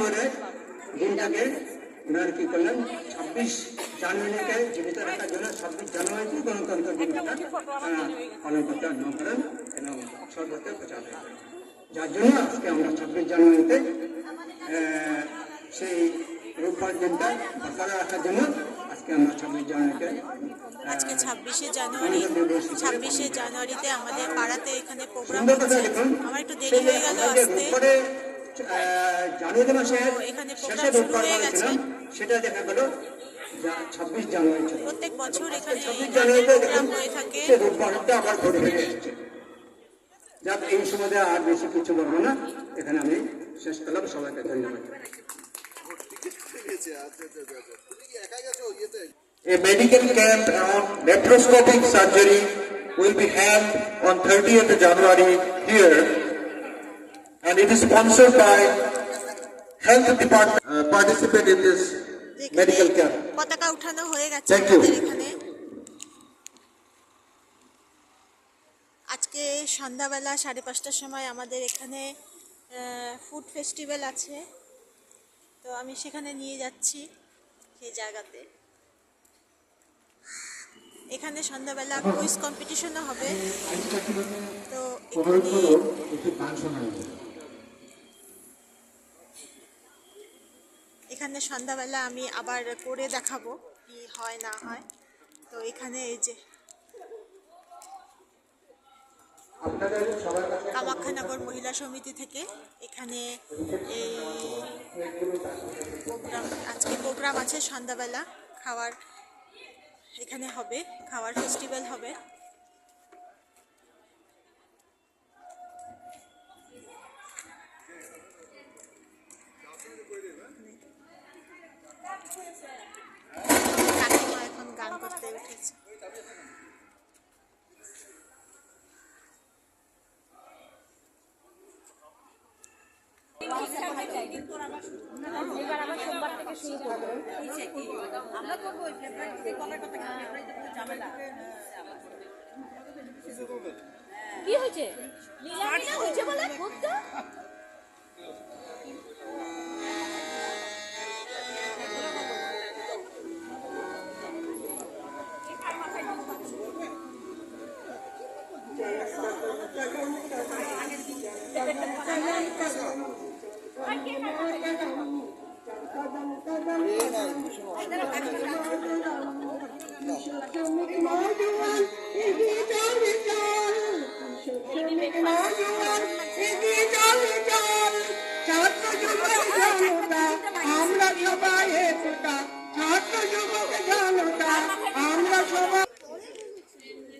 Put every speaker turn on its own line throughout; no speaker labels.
মানে দিনটাকে ওনারা কি করলেন 26 জানুয়ারিকে জীবিত রাখার জন্য 26 জানুয়ারিতে গণতন্ত্র দিবসটা পালন করতে আরম্ভ করেন এবং সর্বত্র প্রচার করেন। যার জন্য আজকে আমরা 26 জানুয়ারিতে সেই রোববার দিনটা বরকরার রাখার জন্য আজকে আমরা 26 জানুয়ারিতে
আজকে 26শে জানুয়ারিতে আমাদের পাড়াতে এখানে প্রোগ্রাম হচ্ছে। আমার একটু দেরি হয়ে গেল আসতে,
জানুয়ারি মাসের
এখানে
শেষে
প্রোগ্রাম শুরু হয়ে গেছে।
সেটা দেখা গেল 26 জানুয়ারি ছিল।
প্রত্যেক বছর এখানে
26 জানুয়ারিতে
প্রোগ্রাম হয়ে থাকে।
রোববারটা আবার ঘুরে ফিরে এসেছে। যাক, এই সময় আর বেশি কিছু বলবো না, এখানে আমি শেষ করলাম। সবাইকে ধন্যবাদ।
A medical camp on laparoscopic surgery will be held on 30th January here, and it is sponsored by Health Department. Participate in this medical camp.
পতাকা উঠানো হয়ে গেছে
Thank you.
আমাদের এখানে। আজকে সন্ধ্যাবেলা 5:30টার সময় আমাদের এখানে ফুড ফেস্টিভ্যাল আছে, তো আমি সেখানে নিয়ে যাচ্ছি সেই জায়গাতে। এখানে সন্ধ্যাবেলা কুইজ কম্পিটিশনও হবে, তো এখানে সন্ধ্যাবেলা আমি আবার করে দেখাবো কি হয় না হয়। তো এখানে এই যে কামাখ্যানগর মহিলা সমিতি থেকে এখানে এই প্রোগ্রাম, আজকে প্রোগ্রাম আছে সন্ধ্যাবেলা, খাওয়ার এখানে হবে, খাওয়ার ফেস্টিভ্যাল হবে। কাকিমা এখন গান করতে উঠেছে।
কি হয়েছে? হয়েছে বলে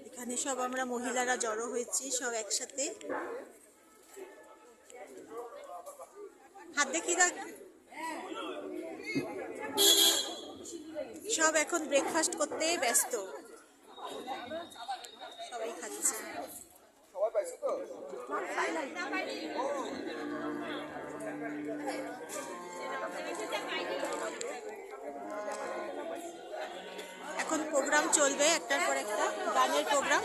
এখানে সব আমরা মহিলারা জড়ো হয়েছি সব একসাথে। হাত দেখি রাখ। সব এখন ব্রেকফাস্ট করতে ব্যস্ত, সবাই খাচ্ছে। এখন প্রোগ্রাম চলবে, একটার পর একটা গানের প্রোগ্রাম।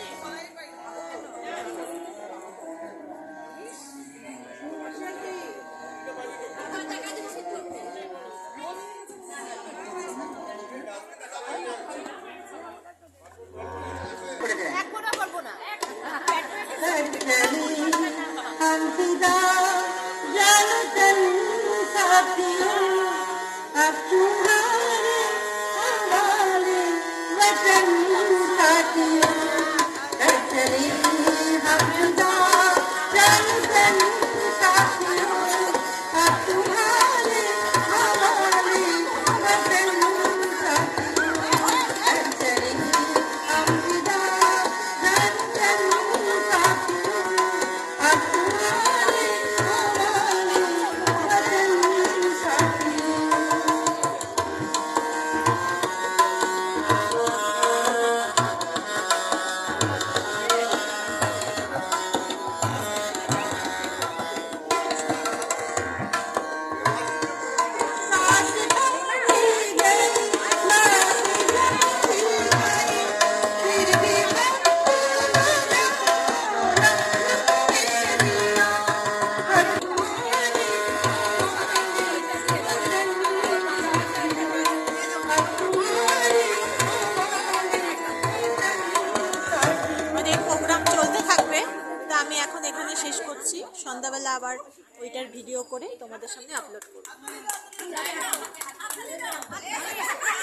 সন্ধ্যাবেলা আবার ওইটার ভিডিও করে তোমাদের সামনে আপলোড করব।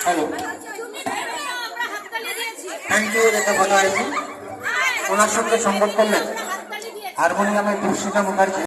হ্যালো, থ্যাংক ইউ রেখা বানারসি। ওনার সঙ্গে সংবাদ করলেন হারমোনিয়ামের দুর্শিতা মুখার্জি।